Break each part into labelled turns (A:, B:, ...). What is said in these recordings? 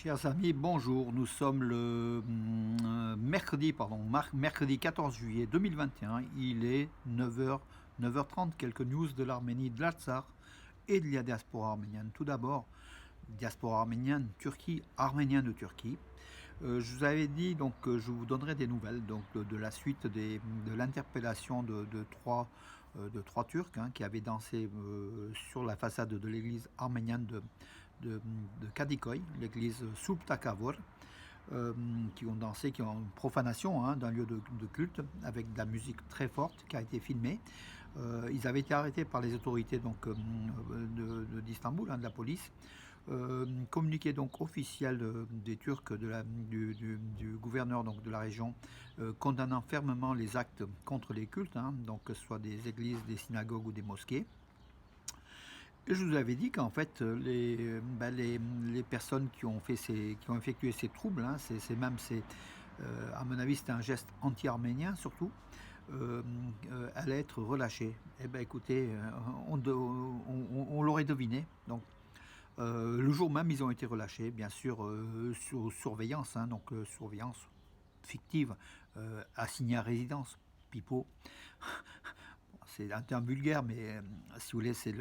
A: Chers amis, bonjour. Nous sommes le mercredi 14 juillet 2021. Il est 9h30. Quelques news de l'Arménie, de l'Artsakh et de la diaspora arménienne. Tout d'abord, diaspora arménienne, Turquie, arménien de Turquie. Je vous avais dit donc que je vous donnerai des nouvelles donc de la suite de l'interpellation de trois Turcs qui avaient dansé sur la façade de l'église arménienne de Kadikoy, l'église Sulptakavor, qui ont dansé, qui ont une profanation d'un lieu de culte avec de la musique très forte qui a été filmée. Ils avaient été arrêtés par les autorités d'Istanbul, de la police. Communiqué donc officiel des Turcs du gouverneur donc de la région condamnant fermement les actes contre les cultes, donc que ce soit des églises, des synagogues ou des mosquées. Et je vous avais dit qu'en fait les personnes qui ont effectué ces troubles, à mon avis c'était un geste anti-arménien surtout, allaient être relâchées. Eh bien écoutez, on l'aurait deviné. Donc le jour même, ils ont été relâchés, bien sûr, sous surveillance, surveillance fictive, assignée à résidence, pipeau. C'est un terme vulgaire, mais si vous voulez, c'est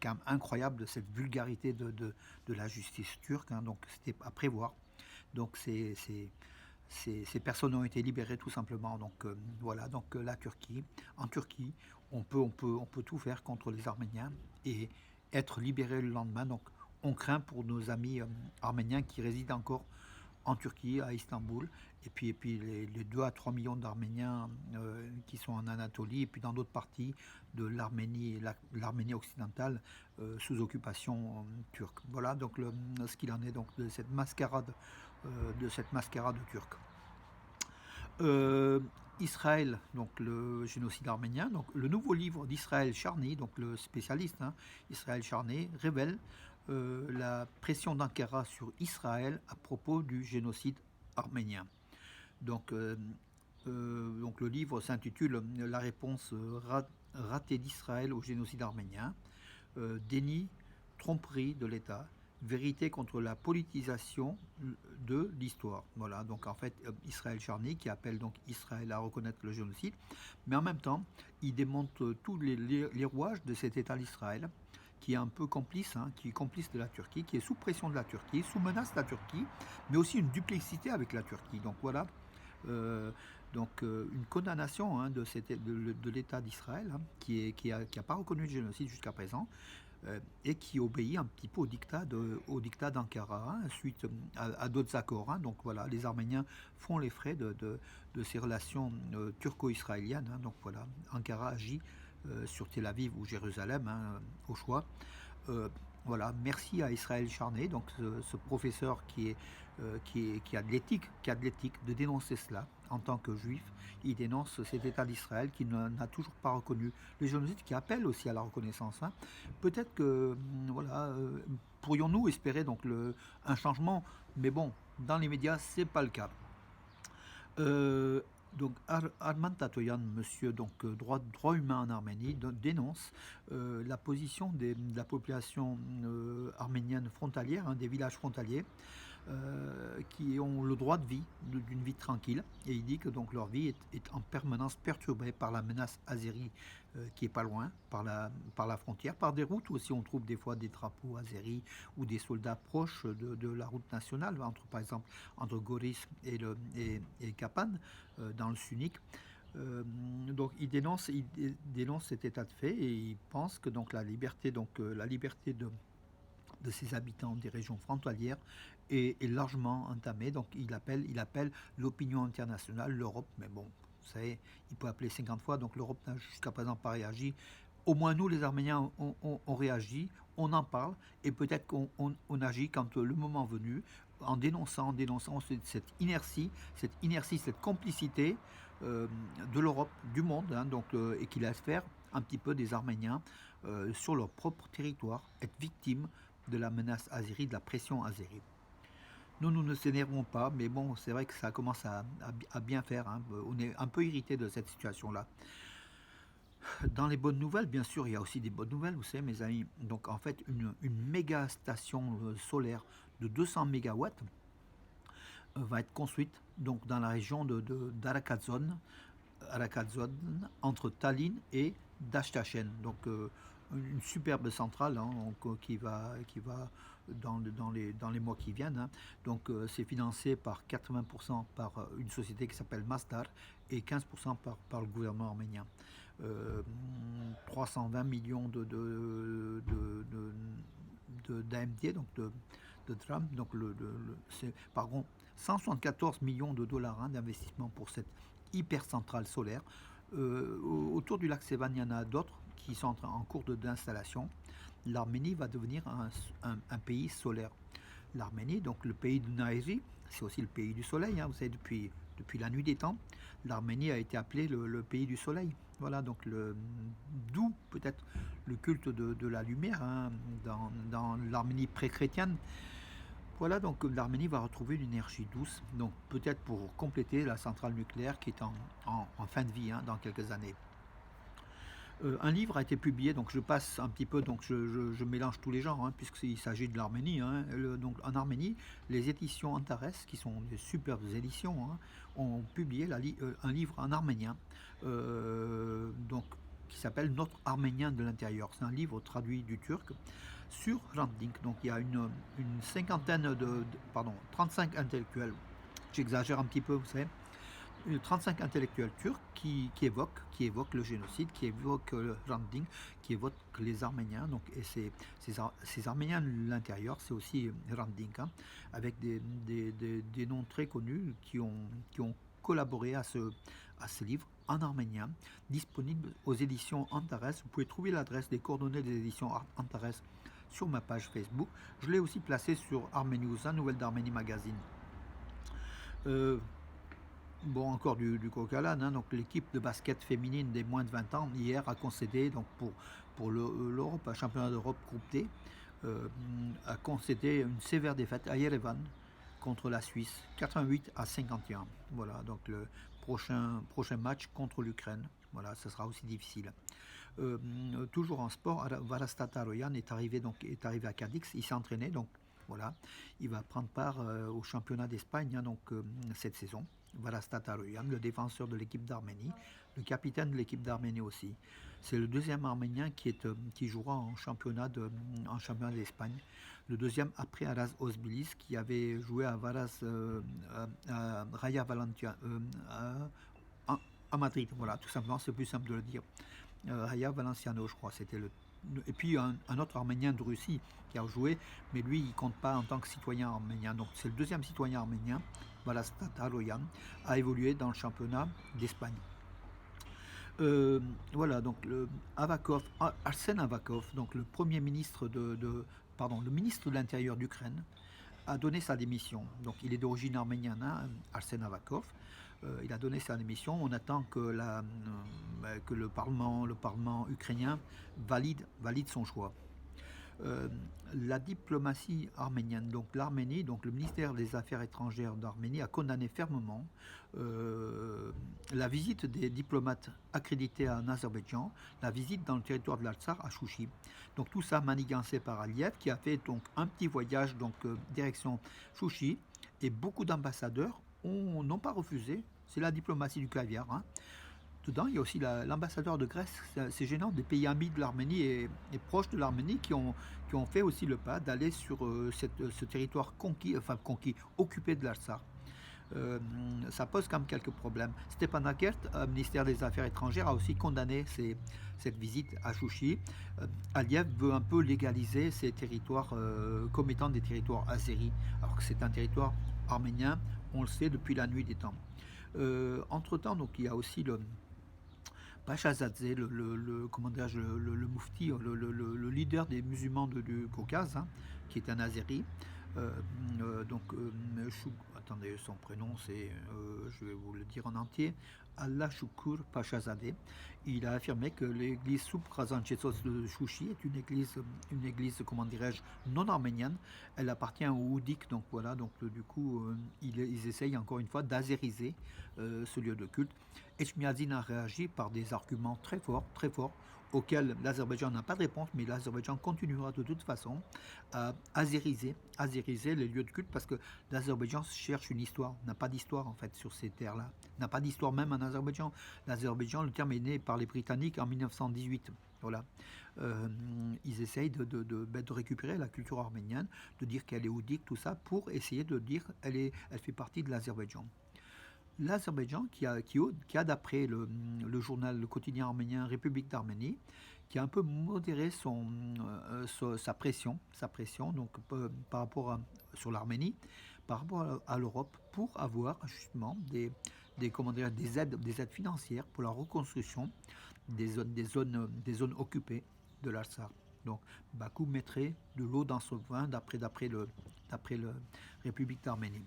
A: quand même incroyable cette vulgarité de la justice turque, donc c'était à prévoir. Donc ces personnes ont été libérées tout simplement. Donc voilà, donc la Turquie, en Turquie, on peut tout faire contre les Arméniens et être libéré le lendemain. Donc on craint pour nos amis arméniens qui résident encore en Turquie, à Istanbul, et puis les 2 à 3 millions d'Arméniens qui sont en Anatolie, et puis dans d'autres parties de l'Arménie, l'Arménie occidentale, sous occupation turque. Voilà donc ce qu'il en est donc de cette mascarade turque. Israël, donc le génocide arménien, donc le nouveau livre d'Israël Charny, donc le spécialiste Israël Charny, révèle la pression d'Ankara sur Israël à propos du génocide arménien. Donc le livre s'intitule La réponse ratée d'Israël au génocide arménien, déni, tromperie de l'État, vérité contre la politisation de l'histoire. Voilà, donc en fait, Israël Charny qui appelle donc Israël à reconnaître le génocide, mais en même temps, il démonte tous les rouages de cet État d'Israël, qui est un peu complice, qui est complice de la Turquie, qui est sous pression de la Turquie, sous menace de la Turquie, mais aussi une duplicité avec la Turquie. Donc voilà, une condamnation de l'État d'Israël, qui a pas reconnu le génocide jusqu'à présent, et qui obéit un petit peu au dictat d'Ankara, suite à d'autres accords. Donc voilà, les Arméniens font les frais de ces relations turco-israéliennes. Donc voilà, Ankara agit sur Tel Aviv ou Jérusalem, au choix. Voilà, merci à Israël Charny, donc ce professeur qui a de l'éthique, de dénoncer cela en tant que juif. Il dénonce cet État d'Israël qui n'a toujours pas reconnu les génocides, qui appelle aussi à la reconnaissance. Peut-être que pourrions-nous espérer donc un changement, mais bon, dans les médias, c'est pas le cas. Donc Arman Tatoyan, monsieur droit humain en Arménie, dénonce la position de la population arménienne frontalière, des villages frontaliers, qui ont le droit de vie, d'une vie tranquille, et il dit que donc leur vie est en permanence perturbée par la menace azérie qui est pas loin, par la frontière, par des routes où aussi on trouve des fois des drapeaux azéris ou des soldats proches de la route nationale, par exemple entre Goris et Kapan, dans le Sunnique. Donc il dénonce cet état de fait et il pense que donc la liberté de ses habitants des régions frontalières est largement entamée. Donc il appelle l'opinion internationale, l'Europe, mais bon, vous savez, il peut appeler 50 fois, donc l'Europe n'a jusqu'à présent pas réagi. Au moins nous, les Arméniens, on réagit, on en parle, et peut-être qu'on agit quand le moment venu, en dénonçant cette inertie, cette complicité de l'Europe, du monde, et qui laisse faire un petit peu des Arméniens sur leur propre territoire, être victimes de la menace azérie, de la pression azérie. Nous ne s'énervons pas, mais bon, c'est vrai que ça commence à bien faire. On est un peu irrité de cette situation-là. Dans les bonnes nouvelles, bien sûr, il y a aussi des bonnes nouvelles, vous savez, mes amis. Donc, en fait, une méga station solaire de 200 mégawatts va être construite donc dans la région d'Arakatzon, entre Tallinn et Dashtachen. Donc une superbe centrale hein, donc, qui va dans les mois qui viennent. Hein. Donc c'est financé par 80% par une société qui s'appelle Masdar et 15% par le gouvernement arménien. Euh, 320 millions d'AMD, donc de drams. Donc c'est par contre 174 millions de dollars hein, d'investissement pour cette hyper centrale solaire. Autour du lac Sevan, il y en a d'autres qui sont en cours d'installation. L'Arménie va devenir un pays solaire. L'Arménie, donc le pays de Naïri, c'est aussi le pays du soleil. Hein, vous savez, depuis la nuit des temps, l'Arménie a été appelée le pays du soleil. Voilà, donc d'où peut-être le culte de la lumière hein, dans l'Arménie pré-chrétienne. Voilà, donc l'Arménie va retrouver une énergie douce, donc peut-être pour compléter la centrale nucléaire qui est en fin de vie hein, dans quelques années. Un livre a été publié, donc je passe un petit peu, donc je mélange tous les genres, hein, puisqu'il s'agit de l'Arménie. Hein. Donc en Arménie, les éditions Antares, qui sont des superbes éditions, hein, ont publié un livre en arménien, donc, qui s'appelle Notre Arménien de l'intérieur. C'est un livre traduit du turc sur Hrant-Dink. Donc il y a une cinquantaine pardon, 35 intellectuels, j'exagère un petit peu, vous savez, 35 intellectuels turcs qui évoquent le génocide, qui évoquent le Hrant-Dink, qui évoquent les Arméniens. Donc, et ces Arméniens de l'intérieur, c'est aussi Hrant-Dink, hein, avec des noms très connus qui ont collaboré à ce livre en arménien, disponible aux éditions Antares. Vous pouvez trouver l'adresse des coordonnées des éditions Antares sur ma page Facebook. Je l'ai aussi placé sur Arménews, Nouvelle d'Arménie Magazine. Bon, encore du coq à l'âne, hein, donc l'équipe de basket féminine des moins de 20 ans, hier, a concédé, donc pour l'Europe, un championnat d'Europe groupe D, a concédé une sévère défaite à Yerevan contre la Suisse, 88-51. Voilà, donc le prochain match contre l'Ukraine. Voilà, ça sera aussi difficile. Toujours en sport, Varastat Aroyan est arrivé à Cadix, il s'est entraîné, donc voilà, il va prendre part au championnat d'Espagne hein, donc cette saison. Varastat Aroyan, le défenseur de l'équipe d'Arménie, le capitaine de l'équipe d'Arménie aussi. C'est le deuxième Arménien qui jouera en championnat d'Espagne. Le deuxième après Aras Osbilis qui avait joué à Raya Valentia, à Madrid. Voilà, tout simplement, c'est plus simple de le dire. Raya Valenciano, je crois, c'était le. Et puis un autre Arménien de Russie qui a joué, mais lui, il ne compte pas en tant que citoyen arménien. Donc c'est le deuxième citoyen arménien, Valastat Aroyan, a évolué dans le championnat d'Espagne. Voilà, donc Arsen Avakov, donc le premier ministre le ministre de l'Intérieur d'Ukraine, a donné sa démission. Donc il est d'origine arménienne, hein, Arsen Avakov. Il a donné sa démission. On attend que le Parlement ukrainien valide son choix. La diplomatie arménienne, donc l'Arménie, donc le ministère des Affaires étrangères d'Arménie a condamné fermement la visite des diplomates accrédités en Azerbaïdjan, la visite dans le territoire de l'Artsakh à Chouchi. Donc tout ça manigancé par Aliyev qui a fait donc un petit voyage donc direction Chouchi et beaucoup d'ambassadeurs n'ont pas refusé. C'est la diplomatie du caviar. Hein. Dedans, il y a aussi l'ambassadeur de Grèce. C'est gênant, des pays amis de l'Arménie et proches de l'Arménie qui ont fait aussi le pas d'aller sur ce territoire occupé de l'Artsakh. Ça pose quand même quelques problèmes. Stepan Akert, ministère des Affaires étrangères, a aussi condamné cette visite à Chouchi. Aliyev veut un peu légaliser ces territoires comme étant des territoires azéris, alors que c'est un territoire arménien, on le sait depuis la nuit des temps. Entre-temps, donc, il y a aussi le Pachazadze, le moufti, le leader des musulmans du Caucase, hein, qui est un azéri. Attendez, son prénom c'est, je vais vous le dire en entier, Allah Shoukur Pachazadeh. Il a affirmé que l'église Subkhazantchetsos de Chouchi est une église, comment dirais-je, non arménienne. Elle appartient au Oudik, donc voilà, donc du coup, ils essayent encore une fois d'azériser ce lieu de culte. Echmiadzin a réagi par des arguments très forts, auquel l'Azerbaïdjan n'a pas de réponse, mais l'Azerbaïdjan continuera de toute façon à azériser les lieux de culte parce que l'Azerbaïdjan cherche une histoire, n'a pas d'histoire en fait sur ces terres-là, n'a pas d'histoire même en Azerbaïdjan. L'Azerbaïdjan, le terme est né par les Britanniques en 1918. Voilà. Ils essayent de récupérer la culture arménienne, de dire qu'elle est oudique, tout ça, pour essayer de dire qu'elle fait partie de l'Azerbaïdjan. L'Azerbaïdjan, qui a d'après le journal, le quotidien arménien République d'Arménie, qui a un peu modéré sa pression donc, par rapport sur l'Arménie, par rapport à l'Europe, pour avoir justement des aides financières pour la reconstruction des zones occupées de l'Artsakh. Donc Bakou mettrait de l'eau dans son vin d'après le République d'Arménie.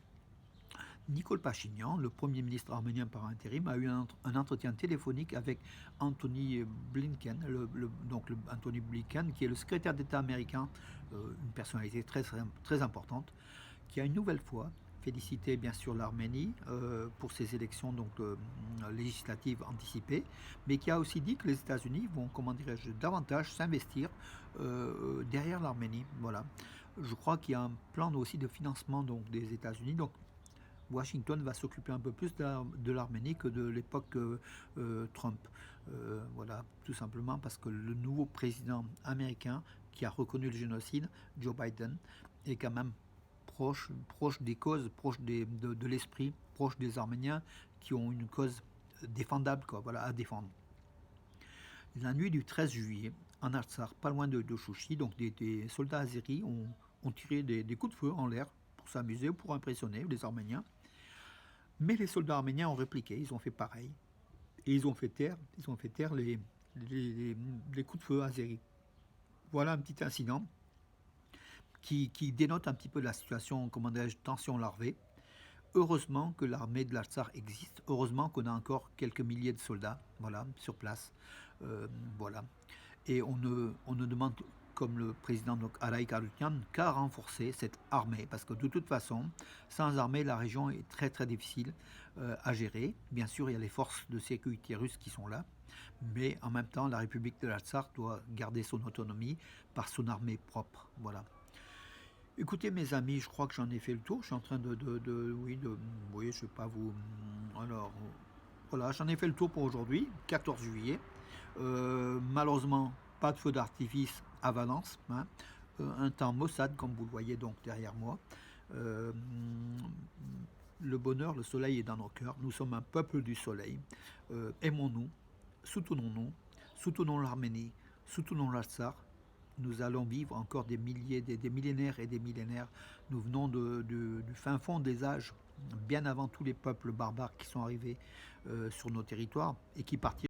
A: Nicole Pachinian, le Premier ministre arménien par intérim, a eu un entretien téléphonique avec Anthony Blinken, Anthony Blinken, qui est le secrétaire d'État américain, une personnalité très importante, qui a une nouvelle fois félicité bien sûr l'Arménie pour ses élections législatives anticipées, mais qui a aussi dit que les États-Unis vont, davantage s'investir derrière l'Arménie. Voilà. Je crois qu'il y a un plan aussi de financement des États-Unis. Donc Washington va s'occuper un peu plus de l'Arménie que de l'époque Trump. Voilà, tout simplement parce que le nouveau président américain qui a reconnu le génocide, Joe Biden, est quand même proche des causes, proche de l'esprit, proche des Arméniens qui ont une cause défendable, à défendre. La nuit du 13 juillet, en Artsakh, pas loin de Chouchi, donc des soldats azéris ont tiré des coups de feu en l'air pour s'amuser ou pour impressionner les Arméniens. Mais les soldats arméniens ont répliqué, ils ont fait pareil. Et ils ont fait taire les coups de feu azéris. Voilà un petit incident qui dénote un petit peu la situation, tension larvée. Heureusement que l'armée de l'Artsakh existe. Heureusement qu'on a encore quelques milliers de soldats, sur place. Voilà. Et on ne demande, comme le président Araïk Harutyan, qu'à renforcer cette armée. Parce que de toute façon, sans armée, la région est très très difficile à gérer. Bien sûr, il y a les forces de sécurité russes qui sont là. Mais en même temps, la République de l'Artsakh doit garder son autonomie par son armée propre. Voilà. Écoutez mes amis, je crois que j'en ai fait le tour. Je suis en train oui, je sais pas vous. Alors, voilà, j'en ai fait le tour pour aujourd'hui, 14 juillet. Malheureusement, pas de feu d'artifice à Valence. Un temps maussade, comme vous le voyez donc derrière moi. Le bonheur, le soleil est dans nos cœurs. Nous sommes un peuple du soleil. Aimons-nous, soutenons l'Arménie, soutenons l'Artsakh. Nous allons vivre encore des millénaires et des millénaires. Nous venons du fin fond des âges, bien avant tous les peuples barbares qui sont arrivés sur nos territoires et qui partirent